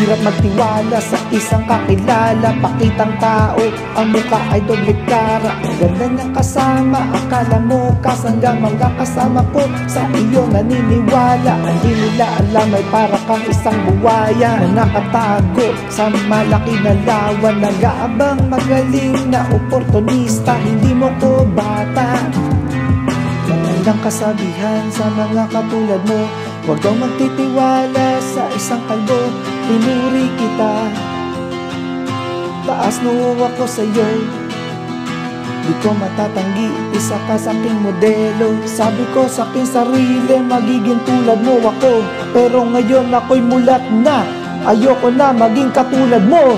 Mahirap magtiwala sa isang kakilala, pakitang tao, ang mukha ay doble cara. Ganda niyang kasama, akala mo kasanggang mga kasama ko sa iyo naniniwala. Hindi nila alam ay para kang isang buwaya na nakatago sa malaki na lawan. Nag-aabang magaling na oportunista, hindi mo ko bata. Magandang kasabihan sa mga katulad mo, huwag kang magtitiwala sa isang kalbo. Pinuri kita, taas noo ako sa'yo, di ko matatanggi, isa ka sa aking modelo. Sabi ko sa aking sarili, magiging tulad mo ako, pero ngayon ako'y mulat na, ayoko na maging katulad mo.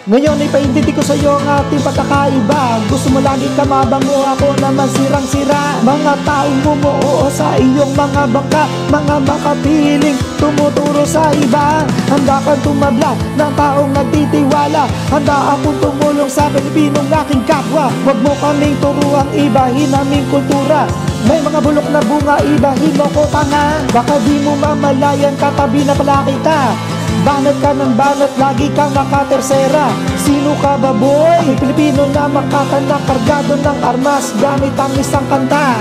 Ngayon ay paintindi ko sa'yo ang ating pagkakaiba. Gusto mo lagi ka mabango, ako naman sirang-sira. Mga taong bumuo sa iyong mga bangka, mga makapiling tumuturo sa iba. Handa kang tumabla ng taong nagtitiwala, handa akong tumulong sa Pilipinong aking kapwa. Huwag mo kaming turuang ibahin aming kultura. May mga bulok na bunga, ibahin mo ko tanga. Baka di mo mamalayan, katabi na pala kita. Banat ka ng banat, lagi kang nakatersera. Sino ka ba boy? Pilipino na makatanak, kargado ng armas, gamit ang isang kanta.